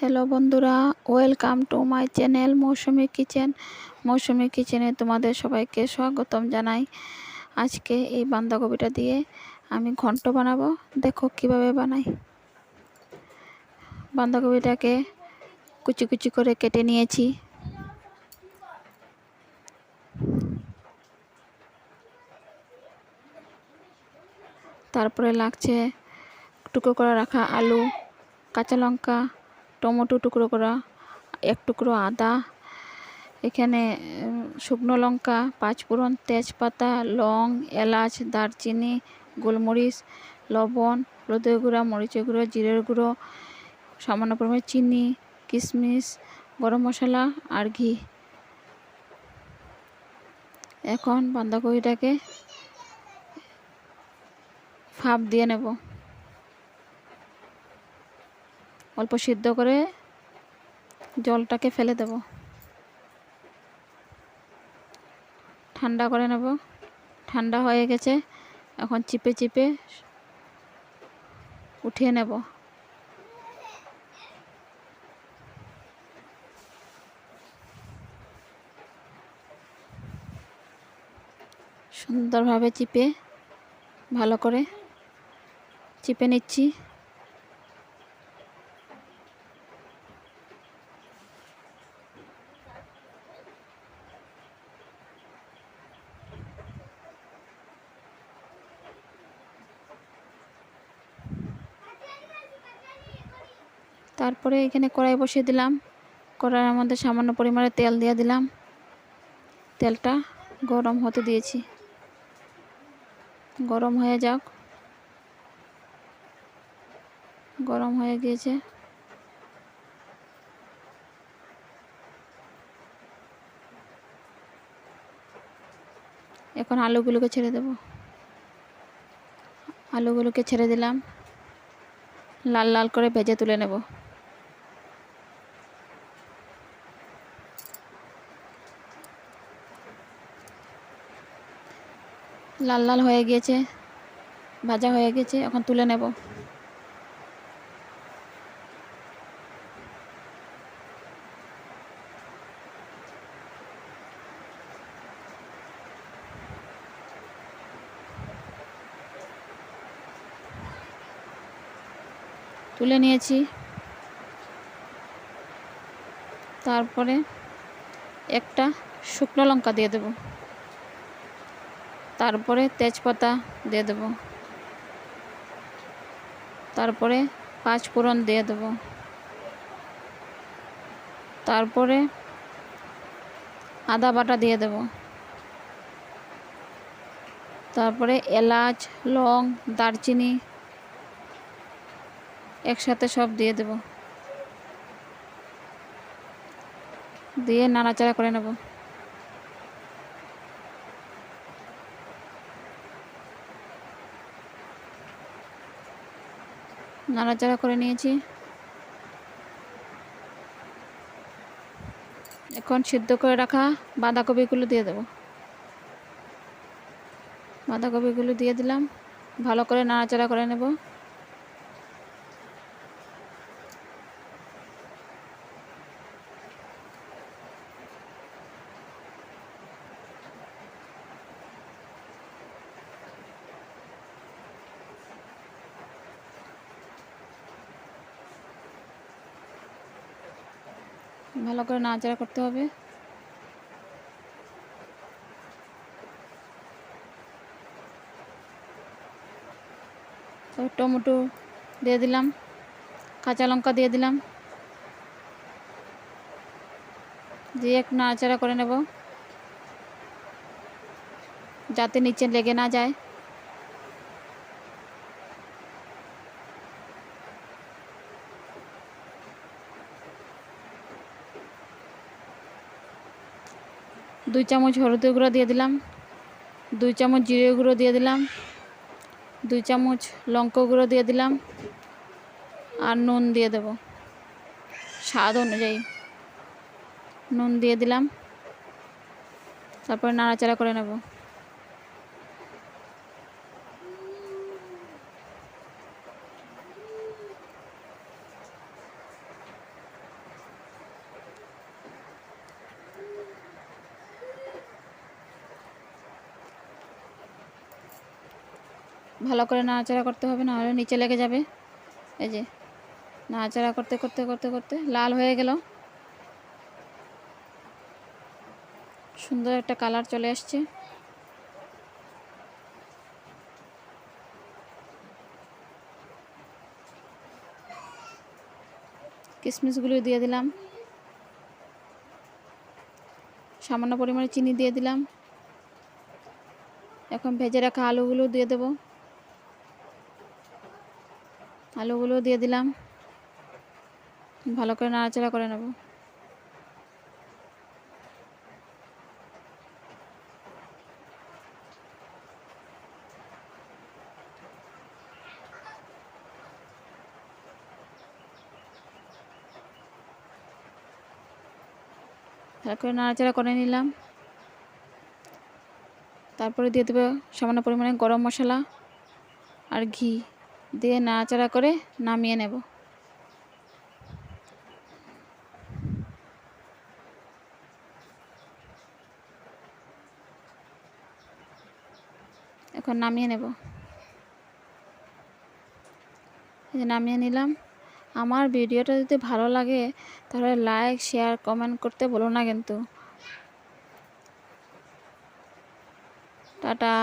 Hello বন্ধুরা, welcome to my channel Mousumi kitchen. Mousumi কিচেনে তোমাদের সবাইকে স্বাগতম জানাই। আজকে এই বাঁধাকপিটা দিয়ে আমি ঘন্ট বানাবো। দেখো কিভাবে বানাই। বাঁধাকপিটাকে কুচি কুচি করে কেটে নিয়েছি। তারপরে লাগছে টুকরো করে রাখা আলু, কাঁচা লঙ্কা, টমেটো টুকরো করা, এক টুকরো আদা, এখানে শুকনো লঙ্কা, পাঁচফোড়ন, তেজপাতা, লং, এলাচ, দারচিনি, গোলমরিচ, লবণ, হলুদের গুঁড়া, মরিচের গুঁড়ো, জিরের গুঁড়ো, সামান্য পরিমাণে চিনি, কিশমিশ, গরম মশলা আর ঘি। এখন বাঁধাকপিটাকে ভাপ দিয়ে নেব। অল্প সিদ্ধ করে জলটাকে ফেলে দেব, ঠান্ডা করে নেব। ঠান্ডা হয়ে গেছে, এখন চিপে চিপে উঠিয়ে নেব। সুন্দরভাবে চিপে ভালো করে চিপে নিচ্ছি। তারপরে এখানে কড়াই বসিয়ে দিলাম। কড়াইয়ের মধ্যে সামান্য পরিমাণে তেল দিয়ে দিলাম। তেলটা গরম হতে দিয়েছি, গরম হয়ে যাক। গরম হয়ে গিয়েছে, এখন আলুগুলোকে ছেড়ে দেব। আলুগুলোকে ছেড়ে দিলাম, লাল লাল করে ভেজে তুলে নেব। লাল লাল হয়ে গিয়েছে, ভাজা হয়ে গেছে, এখন তুলে নেব। তুলে নিয়েছি। তারপরে একটা শুকনো লঙ্কা দিয়ে দেব, তারপরে তেজপাতা দিয়ে দেব, তারপরে পাঁচফোড়ন দিয়ে দেব, তারপরে আদা বাটা দিয়ে দেব, তারপরে এলাচ, লং, দারচিনি একসাথে সব দিয়ে দেব, দিয়ে নাড়াচাড়া করে নেব। নাড়াচাড়া করে নিয়েছি। এখন সিদ্ধ করে রাখা বাঁধাকপিগুলো দিয়ে দেব। বাঁধাকপিগুলো দিয়ে দিলাম, ভালো করে নাড়াচাড়া করে নেব। ভালো করে নাড়াচাড়া করতে হবে। টমেটো দিয়ে দিলাম, কাঁচা লঙ্কা দিয়ে দিলাম, দিয়ে একটু নাড়াচাড়া করে নেব যাতে নিচে লেগে না যায়। দুই চামচ হলুদের গুঁড়ো দিয়ে দিলাম, 2 চামচ জিরে গুঁড়ো দিয়ে দিলাম, 2 চামচ লঙ্কা গুঁড়ো দিয়ে দিলাম, আর নুন দিয়ে দেব স্বাদ অনুযায়ী। নুন দিয়ে দিলাম, তারপরে নাড়াচাড়া করে নেব। ভালো করে নাড়াচাড়া করতে হবে, না হলে নিচে লেগে যাবে। এই যে নাড়াচাড়া করতে করতে করতে করতে লাল হয়ে গেল, সুন্দর একটা কালার চলে আসছে। কিশমিশগুলো দিয়ে দিলাম, সামান্য পরিমাণে চিনি দিয়ে দিলাম। এখন ভেজে রাখা আলুগুলো দিয়ে দেব, আলুগুলো দিয়ে দিলাম, ভালো করে নাড়াচাড়া করে নেব। ভালো করে নাড়াচাড়া করে নিলাম। তারপরে দিয়ে দেবো সামান্য পরিমাণে গরম মশলা আর ঘি দিয়ে নাড়াচাড়া করে নামিয়ে নেব। এখন নামিয়ে নেব। এই যে নামিয়ে নিলাম। আমার ভিডিওটা যদি ভালো লাগে তাহলে লাইক, শেয়ার, কমেন্ট করতে ভুলো না কিন্তু। টাটা।